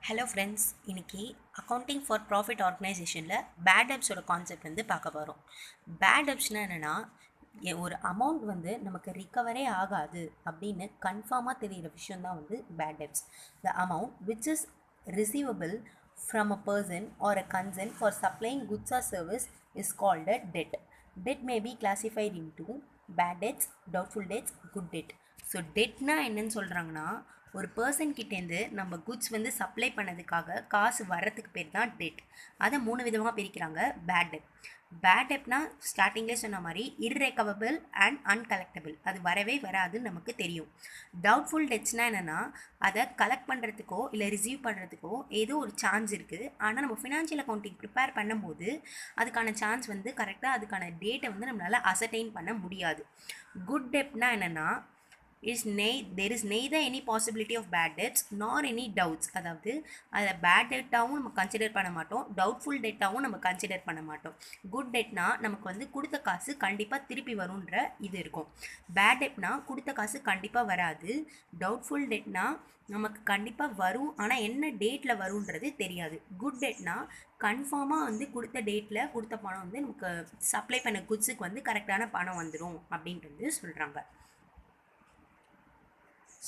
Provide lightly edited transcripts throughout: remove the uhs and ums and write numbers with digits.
Hello friends, இன்னைக்கு accounting for profit ஆர்கனைசேஷனில் bad டெப்ஸோட கான்செப்ட் வந்து பார்க்க போகிறோம். பேட் டெப்ஸ்னால் என்னென்னா, ஒரு அமௌண்ட் வந்து நமக்கு ரிகவரே ஆகாது அப்படின்னு கன்ஃபார்மாக தெரிகிற விஷயம் தான் வந்து bad debts. The amount which is receivable from a person or a concern for supplying goods or service is called a debt. Debt may be classified into bad debts, doubtful debts, good debt. So டெட்னா என்னன்னு சொல்கிறாங்கன்னா, ஒரு person கிட்டேருந்து நம்ம goods வந்து supply பண்ணதுக்காக காசு வர்றதுக்கு பேர் தான் டெட். அதை 3 விதமாக பிரிக்கிறாங்க. Bad debt. பேட் டெப்னா ஸ்டார்டிங்லேயே சொன்ன மாதிரி இர்ரெக்கவபிள் அண்ட் அன்கலெக்டபிள், அது வரவே வராதுன்னு நமக்கு தெரியும். டவுட்ஃபுல் டெட்ஸ்னால் என்னென்னா, அதை கலெக்ட் பண்ணுறதுக்கோ இல்லை ரிசீவ் பண்ணுறதுக்கோ ஏதோ ஒரு சான்ஸ் இருக்குது. ஆனால் நம்ம ஃபினான்ஷியல் அக்கௌண்டிங் ப்ரிப்பேர் பண்ணும்போது அதுக்கான சான்ஸ் வந்து கரெக்டாக அதுக்கான டேட்டை வந்து நம்மளால் அசர்டைன் பண்ண முடியாது. குட் டெப்னா என்னென்னா, there is neither any possibility of bad debts nor any doubts. அதாவது அதை பேட் டெட்டாகவும் நம்ம கன்சிடர் பண்ண மாட்டோம், டவுட்ஃபுல் டெட்டாகவும் நம்ம கன்சிடர் பண்ண மாட்டோம். குட் டெட்னா நமக்கு வந்து கொடுத்த காசு கண்டிப்பாக திருப்பி வரும்ன்ற இது இருக்கும். பேட் டெட்னா கொடுத்த காசு கண்டிப்பாக வராது. டவுட்ஃபுல் டெட்னா நமக்கு கண்டிப்பாக வரும், ஆனால் என்ன டேட்டில் வரும்ன்றது தெரியாது. குட் டெட்னா கன்ஃபார்மாக வந்து கொடுத்த டேட்டில் கொடுத்த பணம் வந்து நமக்கு சப்ளை பண்ண குட்ஸுக்கு வந்து கரெக்டான பணம் வந்துடும் அப்படின்றது சொல்கிறாங்க.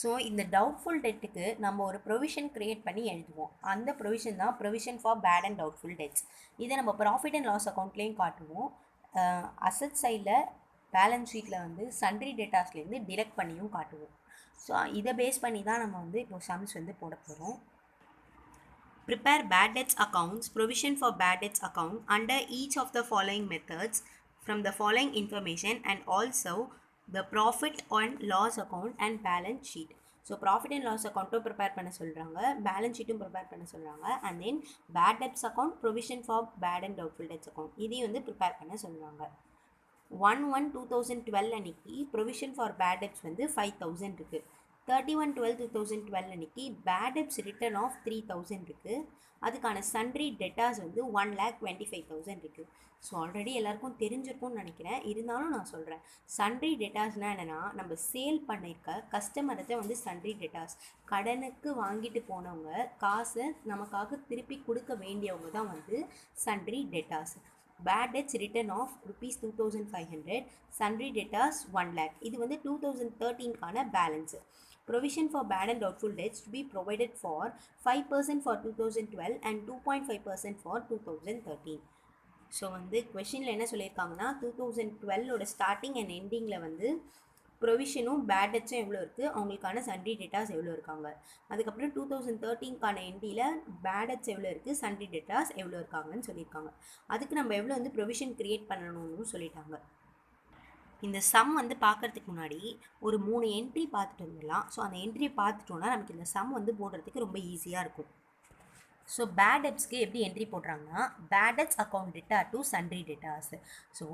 ஸோ இந்த டவுட்ஃபுல் டெட்டுக்கு நம்ம ஒரு ப்ரொவிஷன் க்ரியேட் பண்ணி எழுதுவோம். அந்த ப்ரொவிஷன் தான் provision for bad and doubtful debts. இதை நம்ம ப்ராஃபிட் அண்ட் லாஸ் அக்கௌண்ட்லேயும் காட்டுவோம். அசட் சைடில் பேலன்ஸ் ஷீட்டில் வந்து சன்ட்ரி டேட்டாஸ்லேருந்து டிடெக்ட் பண்ணியும் காட்டுவோம். ஸோ இதை பேஸ் பண்ணி தான் நம்ம வந்து இப்போ சம்ஸ் வந்து போட போகிறோம். Prepare bad debts accounts, provision for bad debts account under each of the following methods from the following information, and also the profit and loss account and balance sheet. So profit and loss அக்கௌண்ட்டும் prepare பண்ண சொல்கிறாங்க, balance ஷீட்டும் prepare பண்ண சொல்கிறாங்க, and then bad debts account, provision for bad and doubtful debts account இதையும் வந்து prepare பண்ண சொல்லுவாங்க. 1/1/2012 அன்னைக்கு ப்ரொவிஷன் ஃபார் பேட் டெப்ஸ் வந்து 5,000 இருக்குது. 31/12/2012 அன்னைக்கு பேட் டெப்ஸ் ரிட்டர்ன் ஆஃப் 3,000 இருக்குது. அதுக்கான சன்ட்ரி டெட்டாஸ் வந்து 1,25,000 இருக்குது. ஸோ ஆல்ரெடி எல்லாருக்கும் தெரிஞ்சிருக்கும்னு நினைக்கிறேன், இருந்தாலும் நான் சொல்கிறேன். சன்ட்ரி டெட்டாஸ்னால் என்னென்னா, நம்ம சேல் பண்ணியிருக்க கஸ்டமர்கிட்ட வந்து சன்ட்ரி டெட்டாஸ், கடனுக்கு வாங்கிட்டு போனவங்க காசை நமக்காக திருப்பி கொடுக்க வேண்டியவங்க தான் வந்து sundry debtors. Bad debts written off ₹2,500, sundry debtors 1 lakh. இது வந்து 2013க்கான balance. Provision for bad and doubtful debts to be provided for 5% for 2012 and 2.5% for 2013. So வந்து கொஷினில் என்ன சொல்லியிருக்காங்கன்னா, 2012ஓட ஸ்டார்டிங் அண்ட் எண்டிங்கில் வந்து ப்ரொவிஷனும் பேட் டெட்ஸும் எவ்வளோ இருக்குது, அவங்களுக்கான சன்ட்ரி டெட்டாஸ் எவ்வளோ இருக்காங்க. அதுக்கப்புறம் 2013க்கான எண்டியில் பேட் டெட்ஸ் எவ்வளோ இருக்குது, சன்ட்ரி டெட்டாஸ் எவ்வளோ இருக்காங்கன்னு சொல்லியிருக்காங்க. அதுக்கு நம்ம எவ்வளோ வந்து ப்ரொவிஷன் க்ரியேட் பண்ணணும்னு சொல்லிட்டாங்க. இந்த சம் வந்து பார்க்குறதுக்கு முன்னாடி ஒரு 3 என்ட்ரி பார்த்துட்டு வந்துடலாம். ஸோ அந்த என்ட்ரியை பார்த்துட்டோன்னா நமக்கு இந்த சம் வந்து போடுறதுக்கு ரொம்ப ஈஸியாக இருக்கும். ஸோ பேட் டெப்ஸ்க்கு எப்படி என்ட்ரி போடுறாங்கன்னா, bad debts account debtor to sundry debtors. So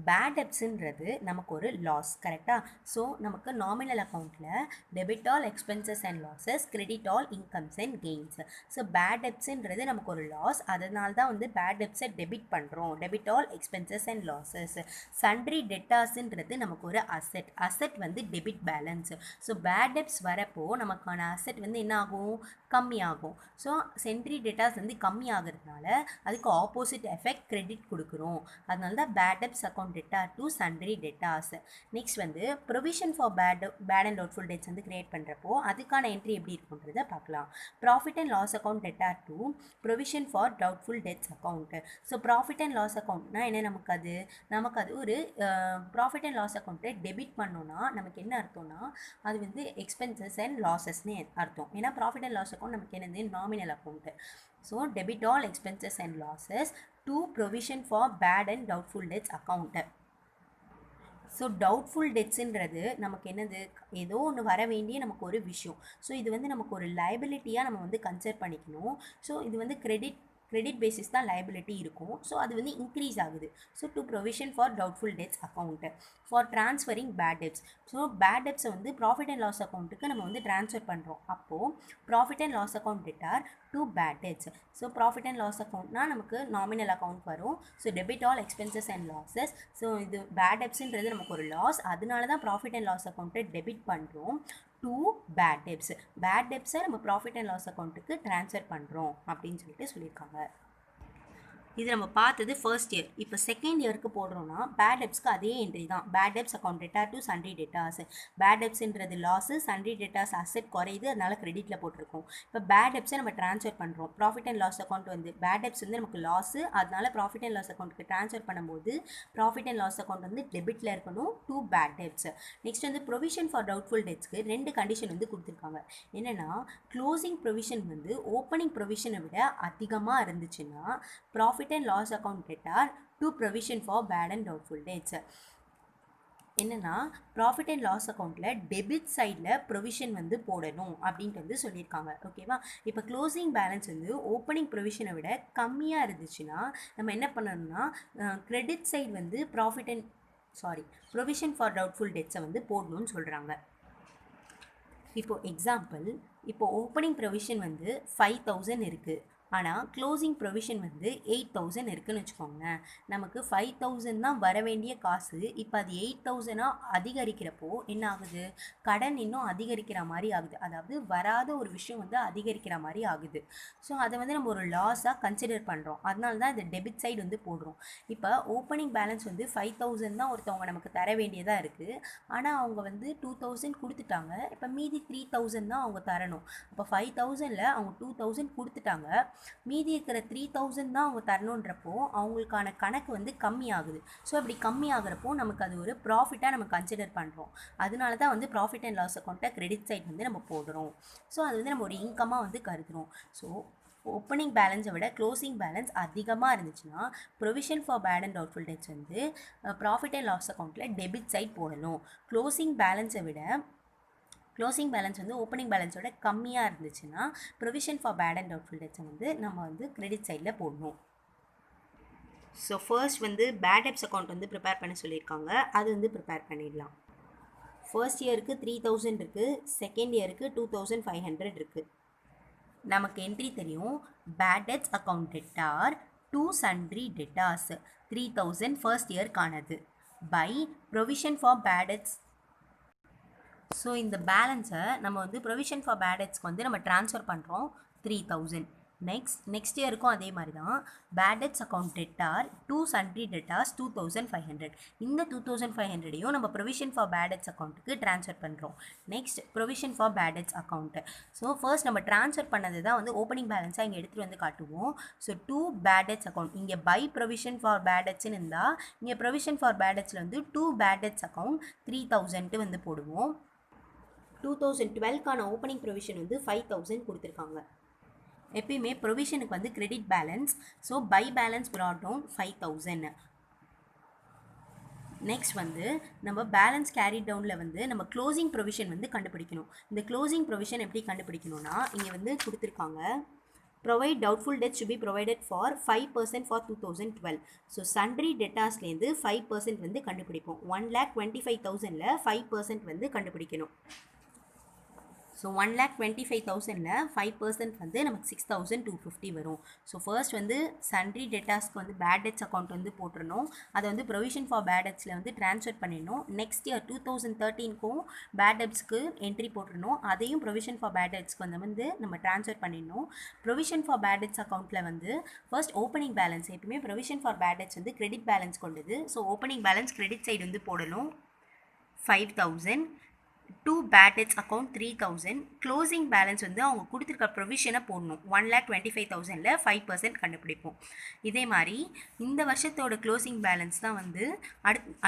bad டெப்ஸுன்றது நமக்கு ஒரு லாஸ், கரெக்டாக? ஸோ நமக்கு நாமினல் அக்கௌண்ட்டில் debit all expenses and losses, credit all incomes and gains. So bad டெப்ஸுன்றது நமக்கு ஒரு லாஸ், அதனால தான் வந்து பேட் டெப்ஸை டெபிட் பண்ணுறோம், debit all expenses and losses. Sundry டெட்டாஸுன்றது நமக்கு ஒரு அசெட், அசெட் வந்து debit balance. So bad debts வரப்போ நமக்கான அசெட் வந்து என்ன ஆகும், கம்மியாகும். ஸோ சன்ட்ரி டெட்டாஸ் வந்து கம்மி ஆகிறதுனால அதுக்கு ஆப்போசிட் எஃபெக்ட் கிரெடிட் கொடுக்குறோம். அதனால தான் bad debts account debtor to sundry debtors. Next வந்து provision for bad and doubtful debts வந்து கிரியேட் பண்ணுறப்போ அதுக்கான என்ட்ரி எப்படி இருக்குன்றதை பார்க்கலாம். Profit and loss account debtor to provision for doubtful debts account. So profit and loss அக்கௌண்ட்னா என்ன, நமக்கு அது ஒரு ப்ராஃபிட் அண்ட் லாஸ் அக்கௌண்ட்டை டெபிட் பண்ணோன்னா நமக்கு என்ன அர்த்தம்னா, அது வந்து எக்ஸ்பென்சஸ் அண்ட் லாஸஸ்னு அர்த்தம். ஏன்னா ப்ராஃபிட் அண்ட் லாஸ் அக்கௌண்ட் நமக்கு என்னது, nominal account. So debit all expenses and losses to provision for bad and doubtful debts account. So doubtful டெட்ஸுன்றது நமக்கு என்னது, ஏதோ ஒன்று வர வேண்டிய நமக்கு ஒரு விஷயம். ஸோ இது வந்து நமக்கு ஒரு லைபிலிட்டியாக நம்ம வந்து கன்சிடர் பண்ணிக்கணும். ஸோ இது வந்து கிரெடிட் பேசிஸ் தான் லைபிலிட்டி இருக்கும். ஸோ அது வந்து இன்க்ரீஸ் ஆகுது. So to provision for doubtful debts account for transferring bad debts. So bad டெப்ஸை வந்து ப்ராஃபிட் அண்ட் லாஸ் அக்கௌண்ட்டுக்கு நம்ம வந்து ட்ரான்ஸ்ஃபர் பண்ணுறோம். அப்போது profit and loss account debtor to bad debts. So profit and loss அக்கௌண்ட்னா நமக்கு நாமினல் அக்கௌண்ட் வரும். So debit all expenses and losses. So இது பேட் டெப்ஸுன்றது நமக்கு ஒரு லாஸ், அதனால தான் ப்ராஃபிட் அண்ட் லாஸ் அக்கௌண்ட்டை டெபிட் பண்ணுறோம். To bad debts. பேட் டெப்ஸை நம்ம ப்ராஃபிட் அண்ட் லாஸ் அக்கௌண்ட்டுக்கு ட்ரான்ஸ்ஃபர் பண்ணுறோம் அப்படின்னு சொல்லிட்டு சொல்லியிருக்காங்க. இது நம்ம பார்த்தது ஃபர்ஸ்ட் இயர். இப்போ செகண்ட் இயருக்கு போடுறோம்னா பேட் டெப்ஸ்க்கு அதே என்ட்ரி தான். Bad debts account debtor to sundry debtors. Bad டெப்ஸ்ன்றது லாஸு, சன்ட்ரி டெட்டார்ஸ் அசெட் குறையுது, அதனால கிரெடிட்டில் போட்டிருக்கோம். இப்போ பேட் டெப்ஸை நம்ம ட்ரான்ஸ்ஃபர் பண்ணுறோம். ப்ராஃபிட் அண்ட் லாஸ் அக்கௌண்ட் வந்து பேட் டெப்ஸ் வந்து நமக்கு லாஸு, அதனால ப்ராஃபிட் அண்ட் லாஸ் அக்கௌண்ட்டுக்கு ட்ரான்ஸ்ஃபர் பண்ணும்போது ப்ராஃபிட் அண்ட் லாஸ் அக்கௌண்ட் வந்து டெபிட்டில் இருக்கணும், டூ பேட் டெப்ஸ். நெக்ஸ்ட் வந்து ப்ரொவிஷன் ஃபார் டவுட்ஃபுல் டெட்ஸ்க்கு 2 கண்டிஷன் வந்து கொடுத்துருக்காங்க. என்னென்னா க்ளோசிங் ப்ரொவிஷன் வந்து ஓப்பனிங் ப்ரொவிஷனை விட அதிகமாக இருந்துச்சுன்னா profit and loss account debtor to provision for bad and doubtful debts. என்னன்னா ப்ராஃபிட் அண்ட் லாஸ் அக்கௌண்ட்டில் டெபிட் சைடில் ப்ரொவிஷன் வந்து போடணும் அப்படின்ட்டு வந்து சொல்லியிருக்காங்க. ஓகேவா? இப்போ க்ளோசிங் பேலன்ஸ் வந்து ஓப்பனிங் ப்ரொவிஷனை விட கம்மியாக இருந்துச்சுன்னா நம்ம என்ன பண்ணணும்னா கிரெடிட் சைடு வந்து ப்ரொவிஷன் ஃபார் டவுட்ஃபுல் டெட்ஸை வந்து போடணும்னு சொல்கிறாங்க. இப்போது எக்ஸாம்பிள், இப்போது ஓப்பனிங் ப்ரொவிஷன் வந்து 5000 இருக்குது, ஆனால் க்ளோசிங் ப்ரொவிஷன் வந்து 8000 இருக்குதுன்னு வச்சுக்கோங்களேன். நமக்கு 5000 தான் வர வேண்டிய காசு, இப்போ அது 8000 அதிகரிக்கிறப்போ என்ன ஆகுது? கடன் இன்னும் அதிகரிக்கிற மாதிரி ஆகுது. அதாவது வராத ஒரு விஷயம் வந்து அதிகரிக்கிற மாதிரி ஆகுது. ஸோ அதை வந்து நம்ம ஒரு லாஸாக கன்சிடர் பண்ணுறோம். அதனால தான் இந்த டெபிட் சைடு வந்து போடுறோம். இப்போ ஓப்பனிங் பேலன்ஸ் வந்து 5000 தான் ஒருத்தவங்க நமக்கு தர வேண்டியதாக இருக்குது, ஆனால் அவங்க வந்து 2000 கொடுத்துட்டாங்க. இப்போ மீதி 3000 தான் அவங்க தரணும். அப்போ 5000ல் அவங்க 2000 கொடுத்துட்டாங்க, மீதி இருக்கிற 3000 தான் அவங்க தரணுன்றப்போ அவங்களுக்கான கணக்கு வந்து கம்மி ஆகுது. ஸோ அப்படி கம்மி ஆகிறப்போ நமக்கு அது ஒரு ப்ராஃபிட்டாக நம்ம கன்சிடர் பண்ணுறோம். அதனால தான் வந்து ப்ராஃபிட் அண்ட் லாஸ் அக்கௌண்ட்டை கிரெடிட் சைட் வந்து நம்ம போடுறோம். ஸோ அது வந்து நம்ம ஒரு இன்கமாக வந்து கருதுகிறோம். ஸோ ஓப்பனிங் பேலன்ஸை விட க்ளோசிங் பேலன்ஸ் அதிகமாக இருந்துச்சுன்னா provision for bad and doubtful debts வந்து ப்ராஃபிட் அண்ட் லாஸ் அக்கௌண்ட்டில் டெபிட் சைட் போடணும். க்ளோசிங் பேலன்ஸ் வந்து ஓப்பனிங் பேலன்ஸோட கம்மியாக இருந்துச்சுன்னா provision for bad and doubtful டெட்ஸை வந்து நம்ம வந்து கிரெடிட் சைடில் போடணும். ஸோ ஃபர்ஸ்ட் வந்து பேட் டெப்ஸ் அக்கௌண்ட் வந்து ப்ரிப்பேர் பண்ண சொல்லியிருக்காங்க, அது வந்து ப்ரிப்பேர் பண்ணிடலாம். ஃபர்ஸ்ட் இயருக்கு 3000 இருக்குது, செகண்ட் இயருக்கு 2500 இருக்குது. நமக்கு என்ட்ரி தெரியும். Bad debts account debtor to sundry debtors 3000 first இயர்க்கானது by provision for bad debts. So இந்த பேலன்ஸை நம்ம வந்து ப்ரொவிஷன் ஃபார் பேட் டெட்ஸ்க்கு வந்து நம்ம ட்ரான்ஸ்ஃபர் பண்ணுறோம் 3000. நெக்ஸ்ட் இயருக்கும் அதே மாதிரி தான். Bad debts account debtor to sundry debtors 2500. இந்த 2500ஐயும் நம்ம ப்ரொவிஷன் ஃபார் பேட் டெப்ஸ் அக்கௌண்ட்டுக்கு ட்ரான்ஸ்ஃபர் பண்ணுறோம். Next provision for bad debts account. So first நம்ம ட்ரான்ஸ்ஃபர் பண்ணது தான் வந்து ஓப்பனிங் பேலன்ஸாக இங்கே எடுத்துகிட்டு வந்து காட்டுவோம். So to bad debts account, இங்கே பை ப்ரொவிஷன் ஃபார் பேட் டெப்ஸ்ன்னு இருந்தால் இங்கே ப்ரொவிஷன் ஃபார் பேட் டெப்ஸில் வந்து டூ பேட் டெப்ஸ் அக்கௌண்ட் 3000 வந்து போடுவோம். 2012க்கான ஓப்பனிங் ப்ரொவிஷன் வந்து 5000 கொடுத்துருக்காங்க. எப்பயுமே ப்ரொவிஷனுக்கு வந்து credit balance, so by balance brought down 5000. Next வந்து நம்ம பேலன்ஸ் கேரி டவுனில் வந்து நம்ம க்ளோசிங் ப்ரொவிஷன் வந்து கண்டுபிடிக்கணும். இந்த க்ளோசிங் ப்ரொவிஷன் எப்படி கண்டுபிடிக்கணும்னா இங்கே வந்து கொடுத்துருக்காங்க, provide doubtful debts to be provided for 5% for 2012. So sundry டெட்டார்ஸ்லேருந்து 5% வந்து கண்டுபிடிப்போம். 1,25,000ல் 5% வந்து கண்டுபிடிக்கணும். ஸோ 1,25,000ல் 5% வந்து நமக்கு 6,250 வரும். ஸோ ஃபர்ஸ்ட் வந்து சன்ட்ரி டெட்டார்ஸ்க்கு வந்து பேட் டெட்ஸ் அக்கௌண்ட் வந்து போட்டுருணும், அதை வந்து ப்ரொவிஷன் ஃபார் பேட் டெட்ஸில் வந்து ட்ரான்ஸ்ஃபர் பண்ணிடணும். நெக்ஸ்ட் இயர் 2013க்கும் பேட் டெட்ஸ்க்கு என்ட்ரி போட்டுருணும், அதையும் ப்ரொவிஷன் ஃபார் பேட் டெட்ஸ்க்கு வந்து நம்ம ட்ரான்ஸ்ஃபர் பண்ணிடணும். ப்ரொவிஷன் ஃபார் பேட் டெட்ஸ் அக்கௌண்ட்டில் வந்து ஃபர்ஸ்ட் ஓப்பனிங் பேலன்ஸ், எப்பவுமே ப்ரொவிஷன் ஃபார் பேட் டெட்ஸ் வந்து கிரெடிட் பேலன்ஸ் கொண்டது. So opening balance credit side வந்து போடணும் 5000. To bad debts account 3000. Closing balance வந்து அவங்க கொடுத்துருக்க ப்ரொவிஷனை போடணும். 1,25,000ல் 5% கண்டுபிடிப்போம். இதே மாதிரி இந்த வருஷத்தோட க்ளோசிங் பேலன்ஸ் தான் வந்து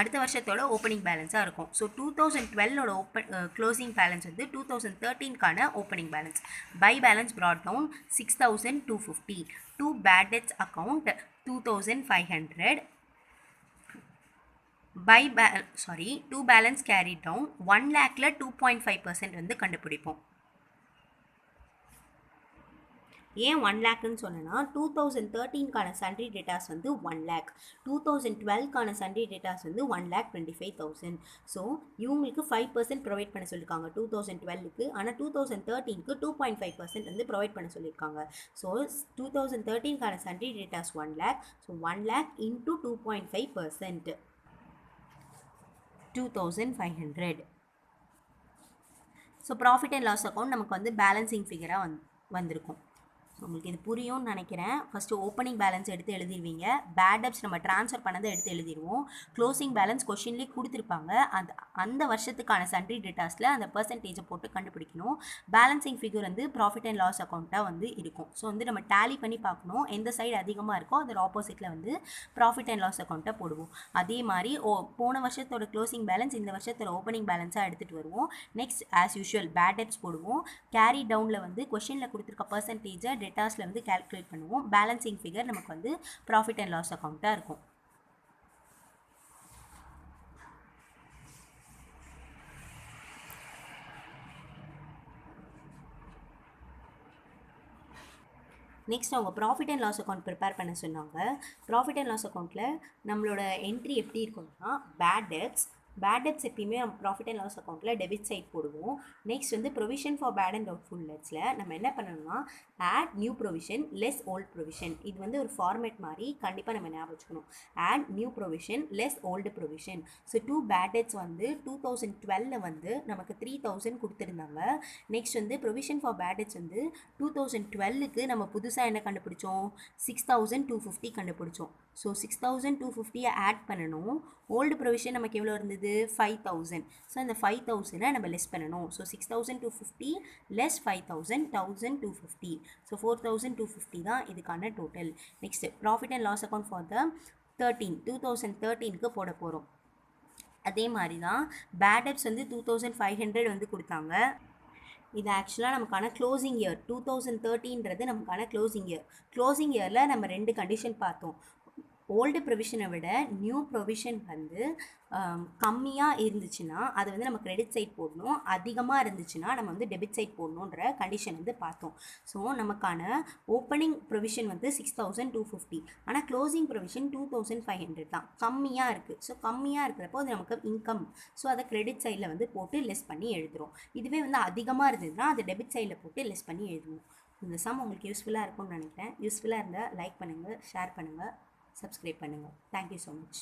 அடுத்த வருஷத்தோட ஓப்பனிங் பேலன்ஸாக இருக்கும். ஸோ 2012ஓட க்ளோசிங் பேலன்ஸ் வந்து 2013க்கான opening balance. By balance brought down 6,250. To bad debts account 2,500. To balance carry down 1 lakhல 2.5% வந்து கண்டுபிடிப்போம். ஏன் 1 lakhன்னு சொன்னேன்னா 2013க்கான சன்ட்ரி டேட்டாஸ் வந்து 1 lakh, 2012க்கான சன்ட்ரி டேட்டாஸ் வந்து 1,25,000. ஸோ இவங்களுக்கு 5% ப்ரொவைட் பண்ண சொல்லியிருக்காங்க 2012க்கு, ஆனால் 2013க்கு 2.5% வந்து ப்ரொவைட் பண்ண சொல்லியிருக்காங்க. ஸோ 2013க்கான sundry debtors 1 lakh, so 1 lakh into 2.5%. 2,500. So profit and loss account நமக்கு வந்து பேலன்சிங் ஃபிகராக வந்திருக்கும். ஸோ உங்களுக்கு இது புரியும்னு நினைக்கிறேன். ஃபஸ்ட்டு ஓப்பனிங் பேலன்ஸ் எடுத்து எழுதிடுவீங்க. பேட் டெப்ட்ஸ் நம்ம ட்ரான்ஸ்ஃபர் பண்ணதை எடுத்து எழுதிடுவோம். க்ளோசிங் பேலன்ஸ் கொஷின்லேயே கொடுத்துருப்பாங்க. அந்த வருஷத்துக்கான சன்ட்ரி டேட்டாஸில் அந்த பர்சன்டேஜை போட்டு கண்டுபிடிக்கணும். பேலன்சிங் ஃபிகர் வந்து ப்ராஃபிட் அண்ட் லாஸ் அக்கௌண்ட்டாக வந்து இருக்கும். ஸோ வந்து நம்ம டேலி பண்ணி பார்க்கணும். எந்த சைடு அதிகமாக இருக்கோ அதோட ஆப்போசிட்டில் வந்து ப்ராஃபிட் அண்ட் லாஸ் அக்கௌண்ட்டை போடுவோம். அதே மாதிரி போன வருஷத்தோட க்ளோசிங் பேலன்ஸ் இந்த வருஷத்தோட ஓப்பனிங் பேலன்ஸாக எடுத்துகிட்டு வருவோம். Next as usual bad debts போடுவோம். கேரி டவுனில் வந்து கொஷினில் கொடுத்துருக்க பர்சன்டேஜை டேட்டாஸில் வந்து கால்குலேட் பண்ணுவோம். பேலன்சிங் ஃபிகர் நமக்கு வந்து ப்ராஃபிட் அண்ட் லாஸ் அக்கௌண்ட்டாக இருக்கும். நெக்ஸ்ட் அவங்க profit and loss account prepare பண்ண சொன்னாங்க. ப்ராஃபிட் அண்ட் லாஸ் அக்கௌண்ட்டில் நம்மளோட என்ட்ரி எப்படி இருக்கும்னா பேட் டெப்ட்ஸ் எப்பயுமே நம்ம ப்ராஃபிட் அண்ட் லாஸ் அக்கௌண்ட்டில் டெபிட் சைட் போடுவோம். நெக்ஸ்ட் வந்து provision for bad and doubtful டெப்ட்ஸில் நம்ம என்ன பண்ணணும்னா add new provision less old provision. இது வந்து ஒரு ஃபார்மேட் மாதிரி கண்டிப்பாக நம்ம ஞாபகம் வச்சுக்கணும். Add new provision less old provision. So 2 bad debts வந்து 2012 வந்து நமக்கு 3000 கொடுத்துருந்தாங்க. நெக்ஸ்ட் வந்து ப்ரொவிஷன் ஃபார் பேட் டெப்ட்ஸ் வந்து 2012க்கு நம்ம புதுசாக என்ன கண்டுபிடிச்சோம் 6250 கண்டுபிடிச்சோம். ஸோ 6250 ஆட் பண்ணணும். ஓல்டு ப்ரொவிஷன் நமக்கு எவ்வளோ இருந்தது 5000. ஸோ அந்த 5000 நம்ம லெஸ் பண்ணணும். So 6250 less 5000 1250. ஸோ 4250 தான் இதுக்கான total. Next profit and loss account for the 2013க்கு போட போகிறோம். அதே மாதிரி தான் பேட் டெப்ட்ஸ் வந்து 2500 வந்து கொடுத்தாங்க. இது ஆக்சுவலாக நமக்கான க்ளோசிங் இயர் 2013ன்றது நமக்கான க்ளோசிங் இயரில் நம்ம 2 கண்டிஷன் பார்த்தோம். ஓல்டு ப்ரொவிஷனை விட நியூ ப்ரொவிஷன் வந்து கம்மியாக இருந்துச்சுன்னா அதை வந்து நம்ம கிரெடிட் சைட் போடணும். அதிகமாக இருந்துச்சுன்னா நம்ம வந்து டெபிட் சைட் போடணுன்ற கண்டிஷன் வந்து பார்த்தோம். ஸோ நமக்கான ஓப்பனிங் ப்ரொவிஷன் வந்து 6250. ஆனால் க்ளோசிங் ப்ரொவிஷன் 2500 தான். கம்மியாக இருக்குது. ஸோ கம்மியாக இருக்கிறப்போ அது நமக்கு இன்கம். ஸோ அதை கிரெடிட் சைடில் வந்து போட்டு லெஸ் பண்ணி எழுதுகிறோம். இதுவே வந்து அதிகமாக இருந்ததுன்னா அதை டெபிட் சைடில் போட்டு லெஸ் பண்ணி எழுதுவோம். இந்த சம் உங்களுக்கு யூஸ்ஃபுல்லாக இருக்கும்னு நினைக்கிறேன். யூஸ்ஃபுல்லாக இருந்தால் லைக் பண்ணுங்கள், ஷேர் பண்ணுங்கள், சப்ஸ்கிரைப் பண்ணுங்கள். Thank you so much.